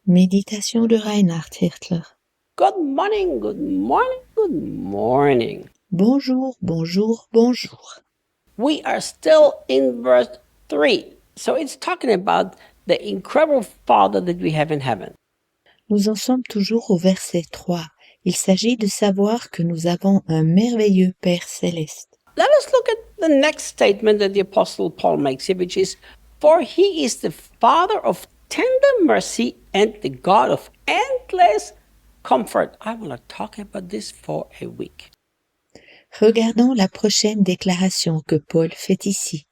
Méditation de Reinhard Hirtler. Good morning, good morning, good morning. Bonjour, bonjour, bonjour. We are still in verse 3. So it's talking about the incredible Father that we have in heaven. Nous en sommes toujours au verset 3. Il s'agit de savoir que nous avons un merveilleux Père céleste. Let us look at the next statement that the Apostle Paul makes here, which is, "For he is the Father of tender mercy and the God of endless comfort." I want to talk about this for a week. Regardons la prochaine déclaration que Paul fait ici.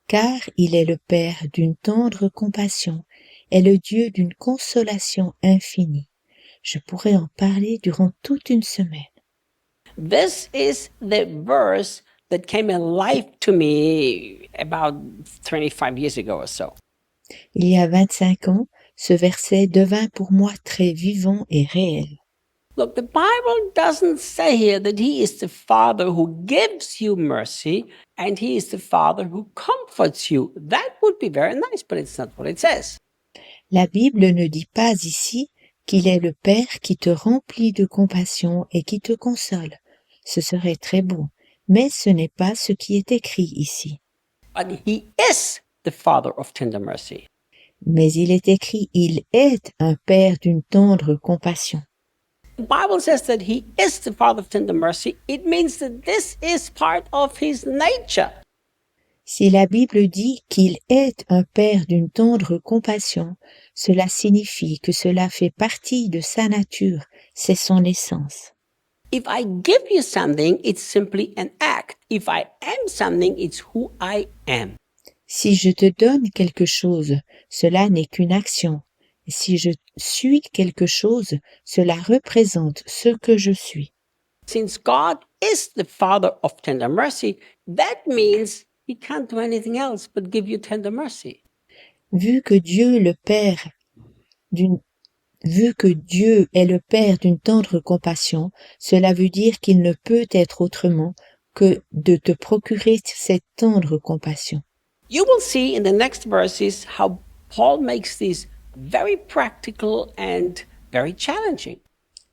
Car il est le Père d'une tendre compassion et le Dieu d'une consolation infinie. Je pourrais en parler durant toute une semaine. This is the verse that came alive to me about 25 years ago or so. Il y a 25 ans, ce verset devint pour moi très vivant et réel. Look, the Bible doesn't say here that he is the Father who gives you mercy and he is the Father who comforts you. That would be very nice, but it's not what it says. La Bible ne dit pas ici qu'il est le Père qui te remplit de compassion et qui te console. Ce serait très beau, mais ce n'est pas ce qui est écrit ici. But he is the Father of tender mercy. Mais il est écrit, il est un Père d'une tendre compassion. The Bible says that he is the Father of tender mercy. It means that this is part of his nature. Si la Bible dit qu'il est un Père d'une tendre compassion, cela signifie que cela fait partie de sa nature, c'est son essence. If I give you something, it's simply an act. If I am something, it's who I am. Si je te donne quelque chose, cela n'est qu'une action. Si je suis quelque chose, cela représente ce que je suis. Since God is the Father of tender mercy, that means he can't do anything else but give you tender mercy. Vu que Dieu est le Père d'une tendre compassion, cela veut dire qu'il ne peut être autrement que de te procurer cette tendre compassion. You will see in the next verses how Paul makes this very practical and very challenging.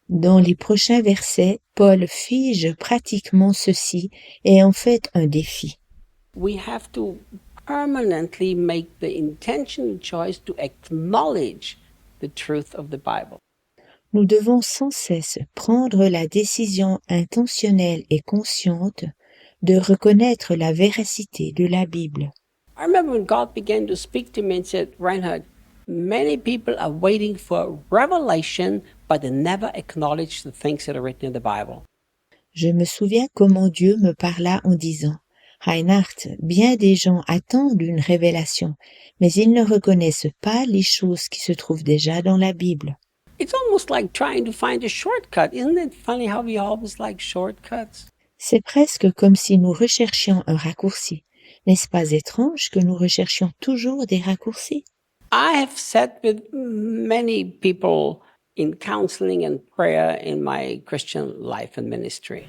Dans les prochains versets, Paul fige pratiquement ceci et en fait un défi. We have to permanently make the intentional choice to acknowledge the truth of the Bible. Nous devons sans cesse prendre la décision intentionnelle et consciente de reconnaître la véracité de la Bible. I remember when God began to speak to me and said, "Reinhard, many people are waiting for revelation, but they never acknowledge the things that are written in the Bible." Je me souviens comment Dieu me parla en disant « Reinhard, bien des gens attendent une révélation, mais ils ne reconnaissent pas les choses qui se trouvent déjà dans la Bible. » It's almost like trying to find a shortcut. Isn't it funny how we always like shortcuts? C'est presque comme si nous recherchions un raccourci. N'est-ce pas étrange que nous recherchions toujours des raccourcis? I have sat with many people in counseling and prayer in my Christian life and ministry.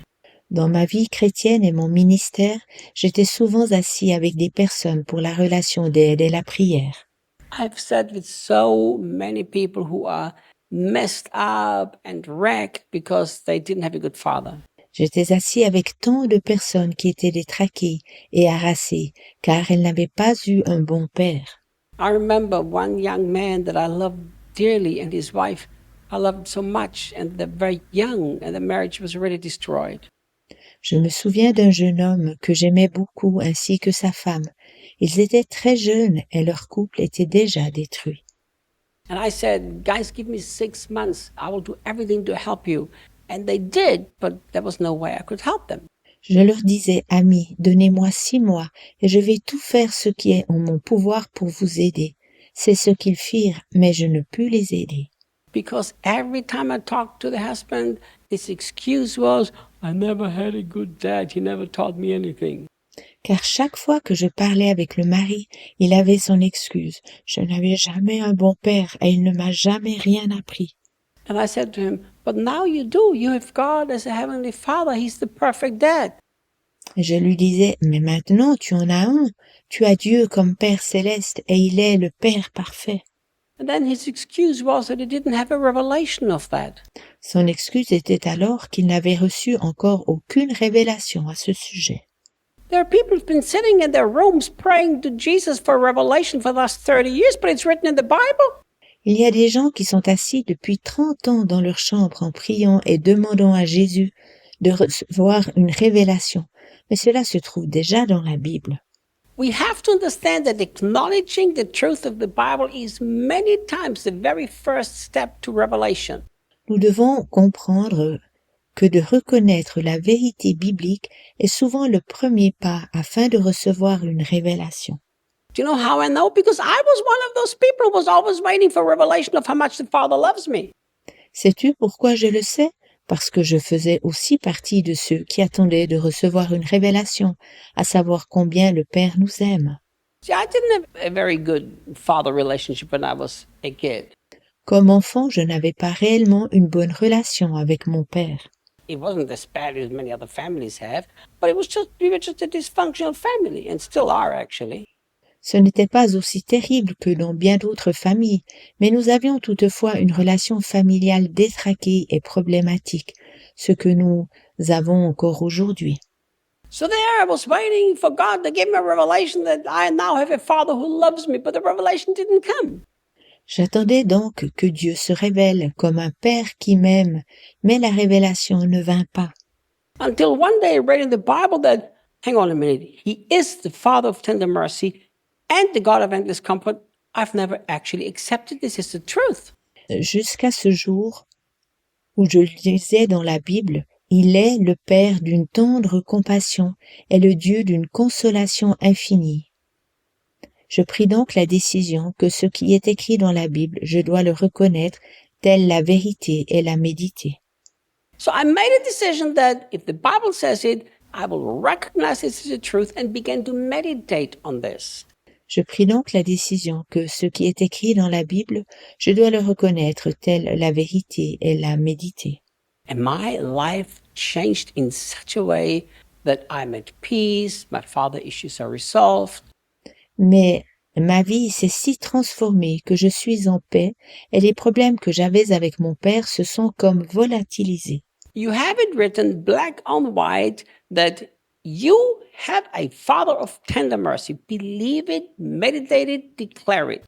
Dans ma vie chrétienne et mon ministère, j'étais souvent assis avec des personnes pour la relation d'aide et la prière. I've sat with so many people who are messed up and wrecked because they didn't have a good father. J'étais assis avec tant de personnes qui étaient détraquées et harassées, car elles n'avaient pas eu un bon père. I remember one young man that I loved dearly and his wife I loved so much, and they're very young and the marriage was already destroyed. Je me souviens d'un jeune homme que j'aimais beaucoup ainsi que sa femme. Ils étaient très jeunes et leur couple était déjà détruit. And I said, "Guys, give me 6 months. I will do everything to help you." And they did, but there was no way I could help them. Je leur disais, amis, donnez-moi 6 mois et je vais tout faire ce qui est en mon pouvoir pour vous aider. C'est ce qu'ils firent, mais je ne pus les aider. Because every time I talked to the husband, his excuse was, "I never had a good dad. He never taught me anything." Car chaque fois que je parlais avec le mari, il avait son excuse. Je n'avais jamais un bon père et il ne m'a jamais rien appris. And I said to him, "But now you do. You have God as a heavenly Father. He's the perfect dad." Et je lui disais, mais maintenant tu en as un. Tu as Dieu comme Père céleste et il est le Père parfait. And then his excuse was that he didn't have a revelation of that. Son excuse était alors qu'il n'avait reçu encore aucune révélation à ce sujet. There are people who've been sitting in their rooms praying to Jesus for a revelation for the last 30 years, but it's written in the Bible. Il y a des gens qui sont assis depuis 30 ans dans leur chambre en priant et demandant à Jésus de recevoir une révélation. Mais cela se trouve déjà dans la Bible. We have to understand that acknowledging the truth of the Bible is many times the very first step to revelation. Nous devons comprendre que de reconnaître la vérité biblique est souvent le premier pas afin de recevoir une révélation. Do you know how I know? Because I was one of those people who was always waiting for revelation of how much the Father loves me. Sais-tu pourquoi je le sais? Parce que je faisais aussi partie de ceux qui attendaient de recevoir une révélation, à savoir combien le Père nous aime. See, I didn't have a very good father relationship when I was a kid. Comme enfant, je n'avais pas réellement une bonne relation avec mon père. It wasn't as bad as many other families have, but we were just a dysfunctional family, and still are actually. Ce n'était pas aussi terrible que dans bien d'autres familles, mais nous avions toutefois une relation familiale détraquée et problématique, ce que nous avons encore aujourd'hui. So there I was waiting for God to give me a revelation that I now have a father who loves me, but the revelation didn't come. J'attendais donc que Dieu se révèle comme un père qui m'aime, mais la révélation ne vint pas. Until one day I read in the Bible that, hang on a minute, He is the Father of tender mercy and the God of endless comfort. I've never actually accepted this as the truth. Jusqu'à ce jour où je lisais dans la Bible, il est le Père d'une tendre compassion et le Dieu d'une consolation infinie. Je pris donc la décision que ce qui est écrit dans la Bible, je dois le reconnaître telle la vérité et la méditer. So I made a decision that if the Bible says it, I will recognize this as the truth and begin to meditate on this. Je pris donc la décision que ce qui est écrit dans la Bible, je dois le reconnaître telle la vérité et la méditer. And my life changed in such a way that I'm at peace, my father issues are resolved. Mais ma vie s'est si transformée que je suis en paix et les problèmes que j'avais avec mon père se sont comme volatilisés. You have it written black on white that you have a father of tender mercy. Believe it, meditate it, declare it.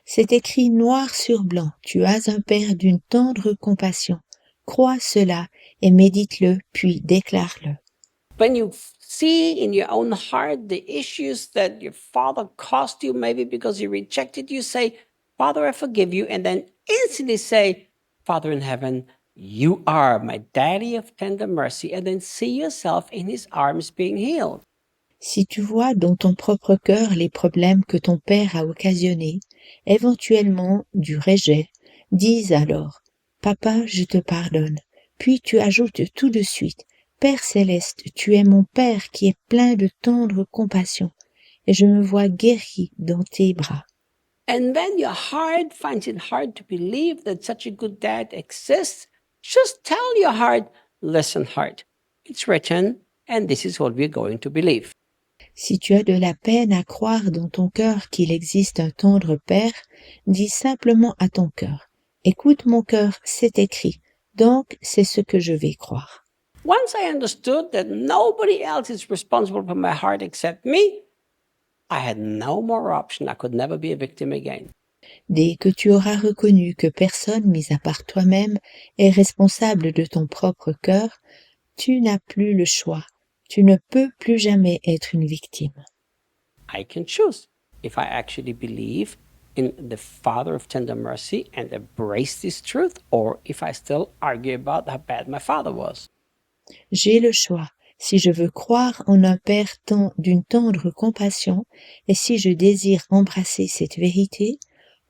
C'est écrit noir sur blanc, tu as un père d'une tendre compassion. Crois cela et médite-le, puis déclare-le. When you see in your own heart the issues that your father caused you, maybe because he rejected you, say, Father, I forgive you. And then instantly say, Father in heaven, you are my daddy of tender mercy. And then see yourself in his arms being healed. Si tu vois dans ton propre cœur les problèmes que ton père a occasionnés, éventuellement du rejet, dis alors, Papa, je te pardonne. Puis tu ajoutes tout de suite, Père céleste, tu es mon Père qui est plein de tendre compassion, et je me vois guéri dans tes bras. And when your heart finds it hard to believe that such a good dad exists, just tell your heart, listen, heart, it's written, and this is what we're going to believe. Si tu as de la peine à croire dans ton cœur qu'il existe un tendre Père, dis simplement à ton cœur, écoute mon cœur, c'est écrit, donc c'est ce que je vais croire. Once I understood that nobody else is responsible for my heart except me, I had no more option. I could never be a victim again. Dès que tu auras reconnu que personne, mis à part toi-même, est responsable de ton propre cœur, tu n'as plus le choix. Tu ne peux plus jamais être une victime. I can choose if I actually believe in the Father of tender mercy and embrace this truth, or if I still argue about how bad my father was. J'ai le choix, si je veux croire en un Père d'une tendre compassion, et si je désire embrasser cette vérité,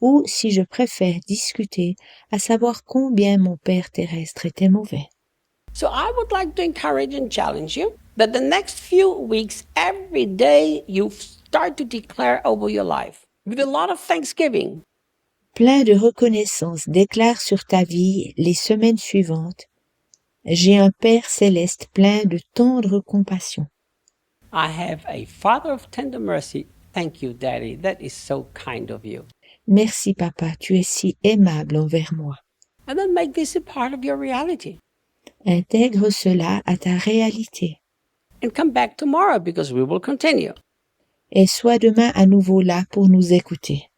ou si je préfère discuter à savoir combien mon Père terrestre était mauvais. So I would like to encourage and challenge you that the next few weeks, every day, you start to declare over your life with a lot of thanksgiving. Plein de reconnaissance, déclare sur ta vie les semaines suivantes. J'ai un Père céleste plein de tendre compassion. I have a Father of tender mercy. Thank you, Daddy. That is so kind of you. Merci papa, tu es si aimable envers moi. And then make this a part of your reality. Intègre cela à ta réalité. And come back tomorrow because we will continue. Et sois demain à nouveau là pour nous écouter.